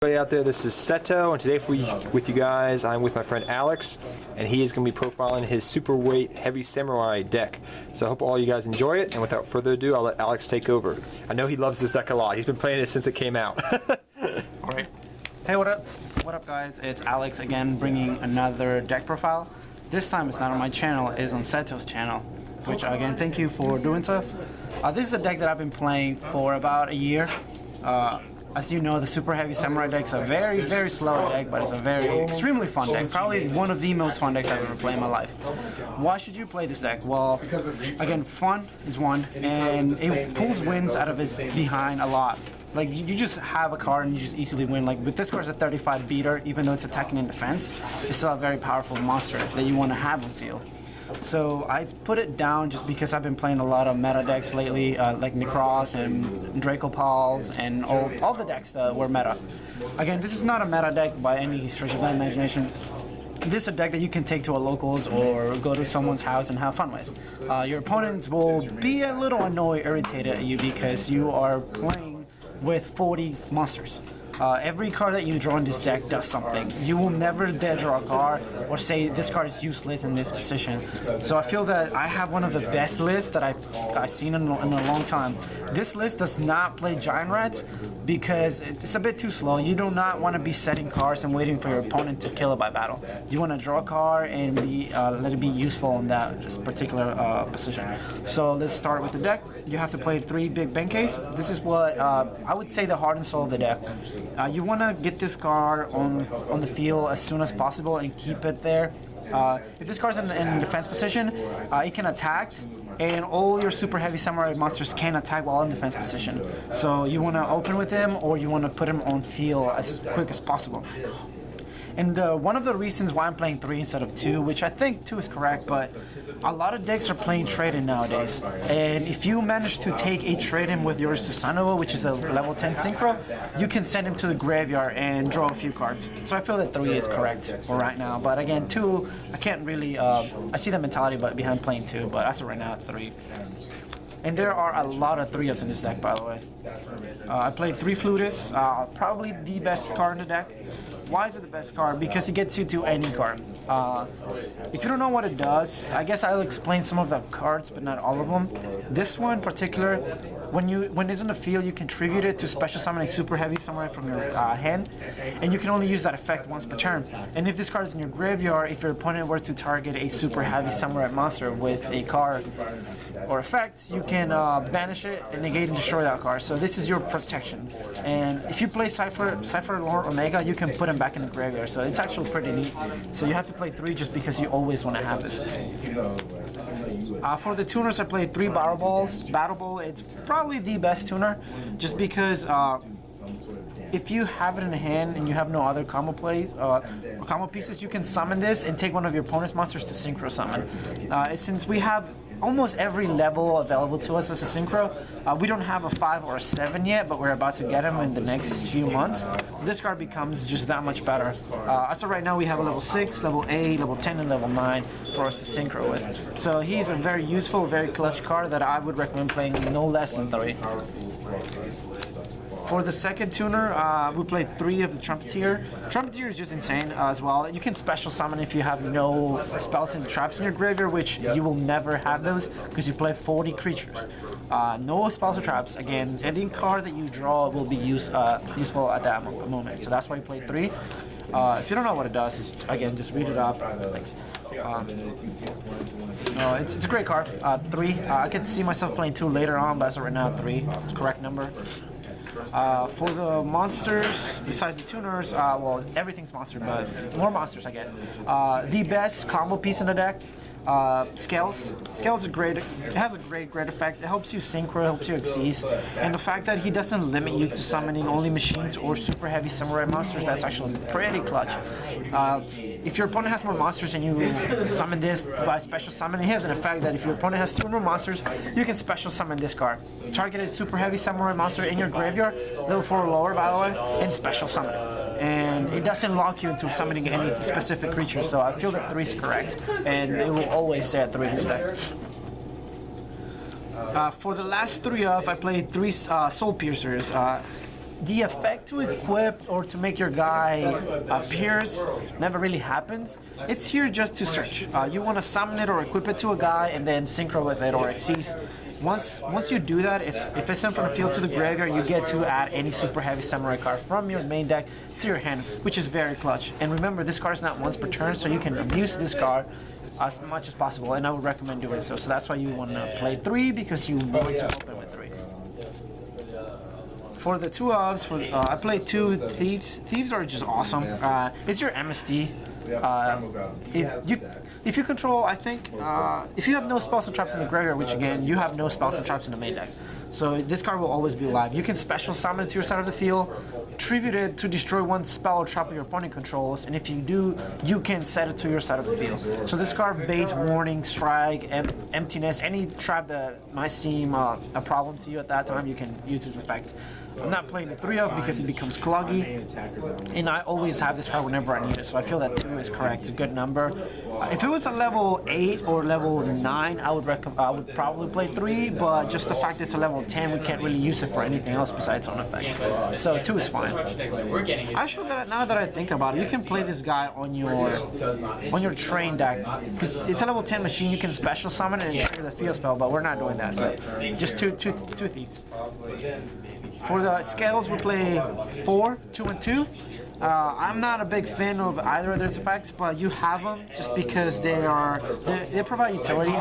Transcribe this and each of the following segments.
Everybody out there, this is Seto, and today with you guys, I'm with my friend Alex, and he is going to be profiling his super heavy samurai deck. So I hope all you guys enjoy it, and without further ado, I'll let Alex take over. I know he loves this deck a lot. He's been playing it since it came out. Alright. Hey, what up? What up, guys? It's Alex again, bringing another deck profile. This time it's not on my channel, it's on Seto's channel, which again, thank you for doing so. This is a deck that I've been playing for about a year. As you know, the Super Heavy Samurai deck is a very, very slow deck, but it's a very extremely fun deck. Probably one of the most fun decks I've ever played in my life. Why should you play this deck? Well, again, fun is one, and it pulls wins out of its behind a lot. Like, you just have a card and you just easily win. Like, with this card, it's a 35 beater, even though it's attacking in defense, it's still a very powerful monster that you want to have on field. So I put it down just because I've been playing a lot of meta decks lately, like Necros and Dracopals and all the decks that were meta. Again, this is not a meta deck by any stretch of the imagination. This is a deck that you can take to a locals or go to someone's house and have fun with. Your opponents will be a little annoyed, irritated at you because you are playing with 40 monsters. Every card that you draw in this deck does something. You will never dare draw a card or say this card is useless in this position. So I feel that I have one of the best lists that I've seen in a long time. This list does not play Giant Rats because it's a bit too slow. You do not want to be setting cards and waiting for your opponent to kill it by battle. You want to draw a card and let it be useful in that particular position. So let's start with the deck. You have to play 3 big Benkeis. This is what I would say the heart and soul of the deck. You want to get this card on the field as soon as possible and keep it there. If this card's in defense position, it can attack, and all your super heavy samurai monsters can attack while in defense position. So you want to open with him, or you want to put him on field as quick as possible. And one of the reasons why I'm playing 3 instead of 2, which I think 2 is correct, but a lot of decks are playing trade-in nowadays. And if you manage to take a trade-in with your Susanoo, which is a level 10 synchro, you can send him to the graveyard and draw a few cards. So I feel that 3 is correct for right now. But again, 2, I can't really, I see the mentality behind playing 2, but as of right now, 3. And there are a lot of 3-ups in this deck, by the way. I played 3 Flutists, probably the best card in the deck. Why is it the best card? Because it gets you to any card. If you don't know what it does, I guess I'll explain some of the cards, but not all of them. This one in particular, when it's in the field, you can tribute it to special summon a super heavy samurai from your hand, and you can only use that effect once per turn. And if this card is in your graveyard, if your opponent were to target a super heavy samurai monster with a card or effect, you can banish it and negate and destroy that card. So this is your protection. And if you play Cypher Lord Omega, you can put him back in the graveyard. So it's actually pretty neat. So you have to play 3 just because you always want to have this. For the tuners, I played 3 Battle Balls. Battle Ball, it's probably the best tuner, just because if you have it in hand and you have no other combo plays, combo pieces, you can summon this and take one of your opponent's monsters to synchro summon. Since we have almost every level available to us as a synchro, we don't have a 5 or a 7 yet, but we're about to get them in the next few months. This card becomes just that much better. As of right now, we have a level 6, level 8, level 10, and level 9 for us to synchro with. So he's a very useful, very clutch card that I would recommend playing no less than 3. For the second tuner, we played 3 of the Trumpeteer. Trumpeteer is just insane as well. You can special summon if you have no spells and traps in your graveyard, which you will never have those because you play 40 creatures. No spells or traps. Again, any card that you draw will be useful at that moment. So that's why you play 3. If you don't know what it does, again, just read it up. Thanks. It's a great card. 3. I could see myself playing 2 later on, but as of right now, 3. It's the correct number. For the monsters, besides the tuners, well, everything's monster, but more monsters, I guess. The best combo piece in the deck, Scales. Scales is great. It has a great effect. It helps you synchro, helps you exceed, and the fact that he doesn't limit you to summoning only machines or super heavy samurai monsters, that's actually pretty clutch. If your opponent has more monsters and you summon this by special summon, it has an effect that if your opponent has 2 more monsters, you can special summon this card. Target a super heavy samurai monster in your graveyard, level 4 or lower, by the way, and special summon it. And it doesn't lock you into summoning any specific creature, so I feel that 3 is correct, and it will always stay at 3 instead. For the last 3 I played 3 Soul Piercers. the effect to equip or to make your guy pierce never really happens. It's here just to search. You want to summon it or equip it to a guy and then synchro with it or exceed. Once you do that, if it's sent from the field to the graveyard, you get to add any super heavy samurai card from your main deck to your hand, which is very clutch. And remember, this card is not once per turn, so you can abuse this card as much as possible, and I would recommend doing so. So that's why you want to play 3, because you want to open with 3. For the 2 ofs, I played 2 Thieves. Thieves are just awesome. It's your MST. If you control, I think, if you have no spells and traps in the graveyard, which again, you have no spells and traps in the main deck. So this card will always be alive. You can special summon it to your side of the field, tribute it to destroy 1 spell or trap your opponent controls, and if you do, you can set it to your side of the field. So this card baits, warning, strike, emptiness, any trap that might seem a problem to you at that time, you can use this effect. I'm not playing the 3 of because it becomes cloggy, and I always have this card whenever I need it, so I feel that 2 is correct. It's a good number. If it was a level 8 or level 9, I would probably play 3, but just the fact it's a level 10, we can't really use it for anything else besides on effect. So 2 is fine. Actually, now that I think about it, you can play this guy on your train deck, because it's a level 10 machine. You can special summon it and trigger the field spell, but we're not doing that. So just two Thieves. For the scales, we play 4, 2, and 2. I'm not a big fan of either of those effects, but you have them just because they provide utility.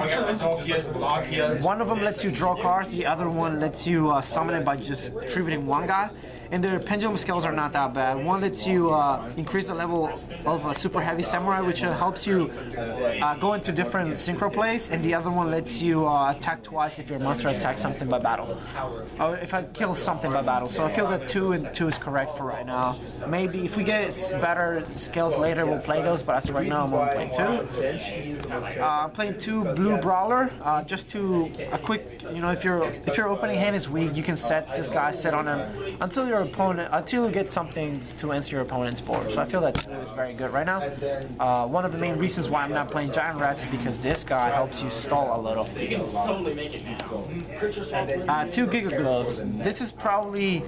One of them lets you draw cards, the other one lets you summon it by just tributing 1 guy. And their pendulum scales are not that bad. One lets you increase the level of a super heavy samurai, which helps you go into different synchro plays, and the other one lets you attack twice if your monster attacks something by battle, or if I kill something by battle. So I feel that 2 and 2 is correct for right now. Maybe if we get better scales later, we'll play those, but as of right now, I'm only playing 2. I'm playing 2 blue brawler, just to a quick, if your opening hand is weak, you can set this guy, sit on him until you get something to answer your opponent's board. So I feel that 2 is very good right now. One of the main reasons why I'm not playing Giant Rats is because this guy helps you stall a little. 2 Giga Gloves. This is probably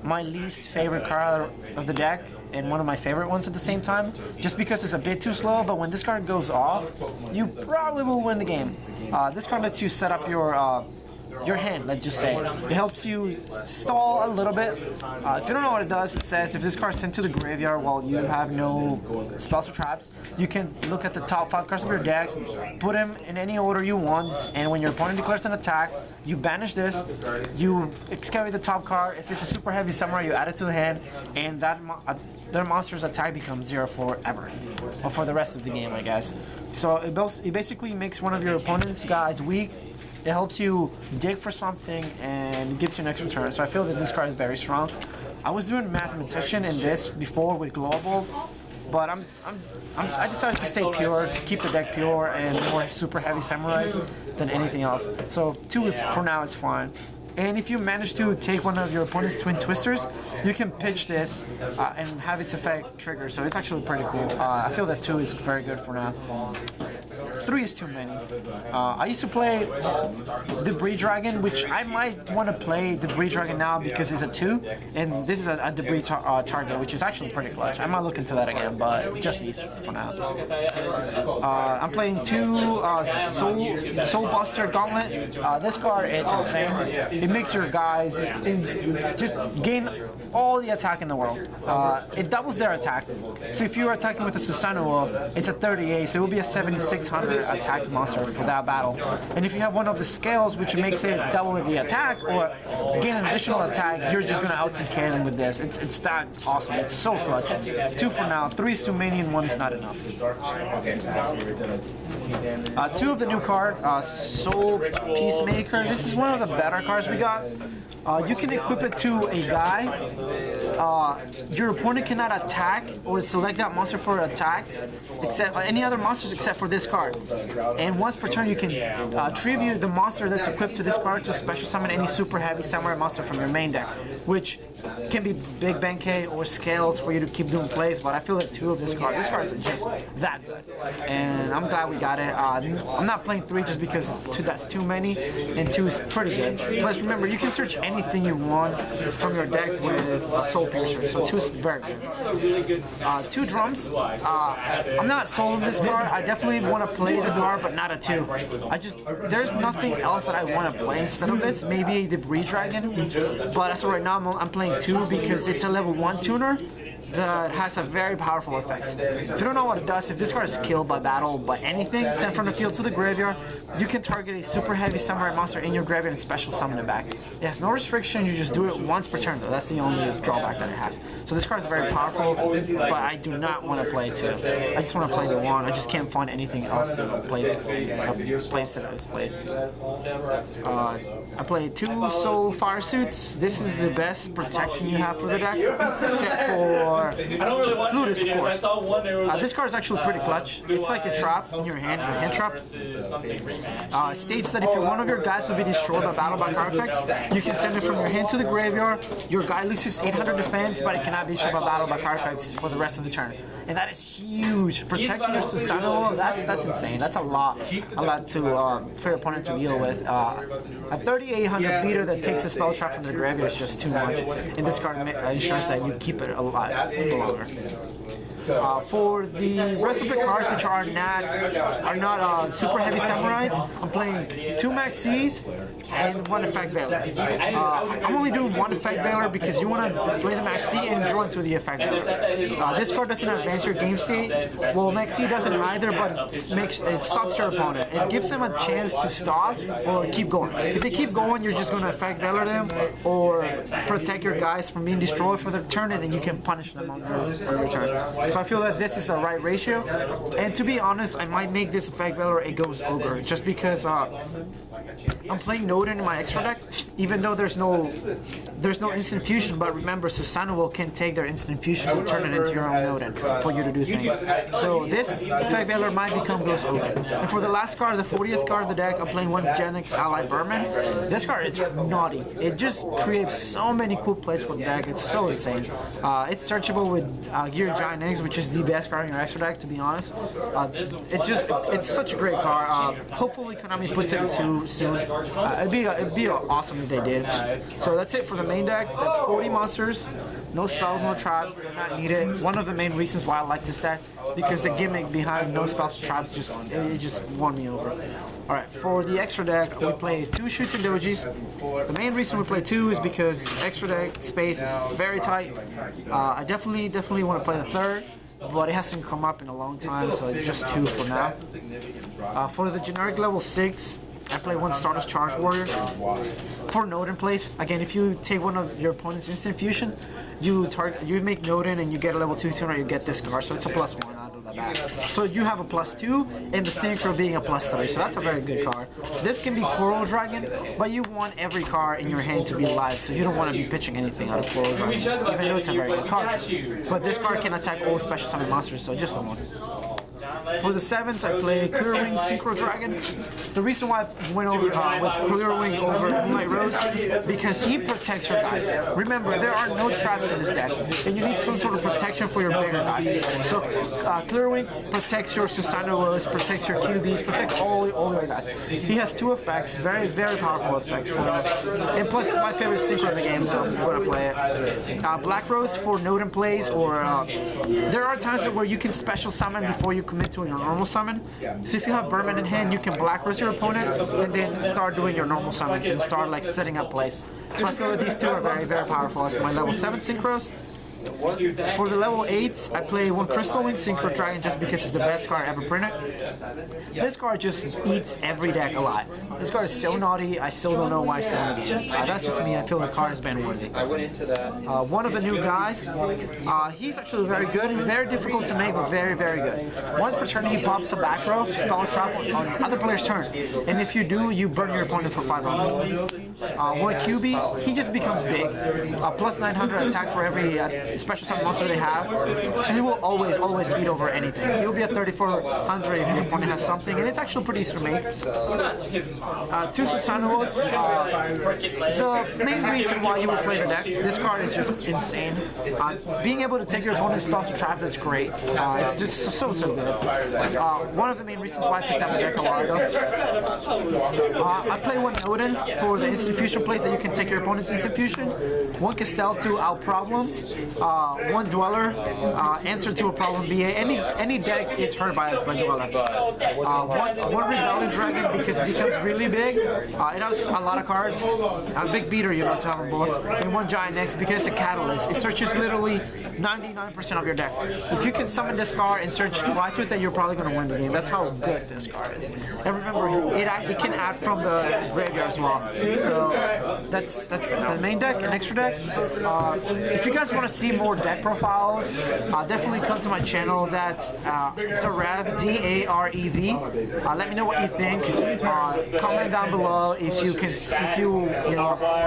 my least favorite card of the deck, and one of my favorite ones at the same time, just because it's a bit too slow, but when this card goes off, you probably will win the game. This card lets you set up your hand, let's just say. It helps you stall a little bit. If you don't know what it does, it says if this card is sent to the graveyard while you have no spells or traps, you can look at the top 5 cards of your deck, put them in any order you want, and when your opponent declares an attack, you banish this, you excavate the top card. If it's a super heavy samurai, you add it to the hand, and their monster's attack becomes 0 forever, or for the rest of the game, I guess. So it basically makes one of your opponent's guys weak. It helps you dig for something and gives you an extra turn. So I feel that this card is very strong. I was doing Mathematician in this before with Global, but I decided to stay pure, to keep the deck pure and more super heavy samurais than anything else. So 2 for now is fine. And if you manage to take one of your opponent's Twin Twisters, you can pitch this and have its effect trigger. So it's actually pretty cool. I feel that 2 is very good for now. 3 is too many. I used to play Debris Dragon, which I might want to play Debris Dragon now because it's a 2, and this is a Debris target, which is actually pretty clutch. I might look into that again, but just these for now. I'm playing 2 Soul Buster Gauntlet. This card, it's insane. It makes your guys just gain all the attack in the world. It doubles their attack. So if you're attacking with a Susanoo, it's a 38, so it will be a 7600 attack monster for that battle. And if you have one of the scales, which makes it double the attack or gain an additional attack, you're just gonna out-cannon with this. It's that awesome. It's so clutch. 2 for now. 3 is too many, and 1 is not enough. 2 of the new card, Soul Peacemaker. This is one of the better cards we got. You can equip it to a guy, your opponent cannot attack or select that monster for attacks except any other monsters except for this card. And once per turn, you can tribute the monster that's equipped to this card to special summon any super heavy samurai monster from your main deck, which can be Big Benkei or Scales for you to keep doing plays. But I feel like 2 of this card is just that good, and I'm glad we got it. I'm not playing 3 just because 2, that's too many, and 2 is pretty good. Plus, remember, you can search anything you want from your deck with Soul Piercer, so 2 is very good. 2 drums. I'm not sold on this card. I definitely want to play the card, but not a 2. There's nothing else that I want to play instead of this. Maybe the Debris Dragon, but as of right now, I'm playing 2 because it's a level 1 tuner that has a very powerful effect. If you don't know what it does, if this card is killed by battle by anything, sent from the field to the graveyard, you can target a super heavy samurai monster in your graveyard and special summon it back. It has no restriction, you just do it once per turn though. That's the only drawback that it has. So this card is very powerful, but I do not want to play 2. I just want to play the 1. I just can't find anything else to play this place that it plays. I played 2 Soul Fire Suits. This is the best protection you have for the deck, except for Flutist, of course. This card is actually pretty clutch. It's like a trap in your hand, a hand trap. It states that if one of your guys will be destroyed by battle by card effects, you can send it from your hand to the graveyard. Your guy loses 800 defense, but it cannot be destroyed by battle by card effects for the rest of the turn. And that is huge. Protecting your Susanoo, that's insane. That's a lot to for your opponent to deal with. A 3800 beater that takes a spell trap from the graveyard is just too much. And this card ensures that you keep it alive longer. For the rest of the cards, which are not super heavy samurais, I'm playing 2 Maxis and 1 Effect Veiler. I'm only doing 1 Effect Veiler because you want to play the Maxi and draw into the Effect Veiler. This card doesn't advance your game state. Well, Maxi doesn't either, but it stops your opponent. It gives them a chance to stop or keep going. If they keep going, you're just going to Effect Veiler them or protect your guys from being destroyed for the turn, and then you can punish them on your turn. So I feel that this is the right ratio, and to be honest, I might make this Effect Veiler a Ghost Ogre just because I'm playing Nodin in my extra deck, even though there's no instant fusion. But remember, Susanoo can take their instant fusion and turn it into your own Nodin for you to do things. So this Effect Veiler might become Ghost Ogre. And for the last card, the 40th card of the deck, I'm playing 1 Genix Ally Berman. This card is naughty. It just creates so many cool plays for the deck. It's so insane. It's searchable with Gear Giant Eggs, which is the best card in your extra deck, to be honest. It's such a great card. Hopefully Konami puts it into soon. It'd be awesome if they did. So that's it for the main deck. That's 40 monsters, no spells, no traps. They're not needed. One of the main reasons why I like this deck, because the gimmick behind no spells, traps just won me over. Alright, for the extra deck, we play 2 Shoots and Dojis. The main reason we play 2 is because extra deck space is very tight. I definitely want to play the 3rd, but it hasn't come up in a long time, so just 2 for now. For the generic level 6, I play 1 Stardust Charge Warrior. For Nodin plays, again, if you take one of your opponent's instant fusion, you make Nodin and you get a level 2 tuner, you get this card, so it's a +1 out of the bat. So you have a +2 and the Synchro being a +3, so that's a very good card. This can be Coral Dragon, but you want every card in your hand to be live, so you don't want to be pitching anything out of Coral Dragon, even though it's a very good card. But this card can attack all special summon monsters, so just the 1. For the 7s, I play Clear Wing Synchro Dragon. The reason why I went over with Clear Wing over Moonlight Rose, because he protects your guys. Remember, there are no traps in this deck, and you need some sort of protection for your bigger guys. So Clear Wing protects your Susanoo, protects your QBs, protects all your guys. He has 2 effects, very, very powerful effects. And plus, my favorite synchro in the game, so I'm going to play it. Black Rose for Nodin plays, or there are times where you can special summon before you commit to your normal summon. So if you have Berman in hand, you can Black Rose your opponent and then start doing your normal summons and start like setting up plays. So I feel that these 2 are very, very powerful as my level 7 synchros. For the level 8s, I play one Crystal Wing Synchro Dragon just because it's the best card ever printed. This card just eats every deck alive. This card is so naughty, I still don't know why it's so in the game. That's just me, I feel the card is ban worthy. One of the new guys, he's actually very good, very difficult to make, but very, very good. Once per turn he pops a back row, spell trap on other player's turn. And if you do, you burn your opponent for 500. One QB, he just becomes big. Plus 900 attack for every special summon monster they have. So he will always beat over anything. He'll be at 3400 if your opponent has something, and it's actually pretty easy to make. Two Susanuos, the main reason why you would play the deck, this card is just insane. Being able to take your opponent's spells and traps, that's great. It's just so good. One of the main reasons why I picked up the deck a while ago. I play one Odin for the instant fusion plays that you can take your opponent's instant fusion. One Castel to out problems. One Dweller, answer to a problem BA. Any deck it's hurt by Dweller. One Rebellion Dragon because it becomes really big. It has a lot of cards. A big beater you know to have on board. And one Giant X because it's a catalyst. It searches literally 99% of your deck. If you can summon this card and search twice with it, you're probably going to win the game. That's how good this card is. And remember, it can add from the graveyard as well. So that's the main deck, an extra deck. If you guys want to see more deck profiles, definitely come to my channel. That's Darev, D-A-R-E-V. Let me know what you think. Comment down below if you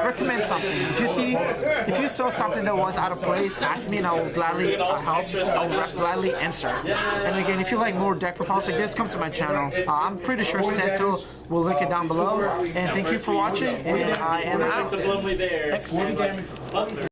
recommend something. If you saw something that was out of place, ask me and I will gladly help. I will gladly answer. And again, if you like more deck profiles like this, come to my channel. I'm pretty sure Seto will link it down below. And thank you for watching. And I am out. Thanks.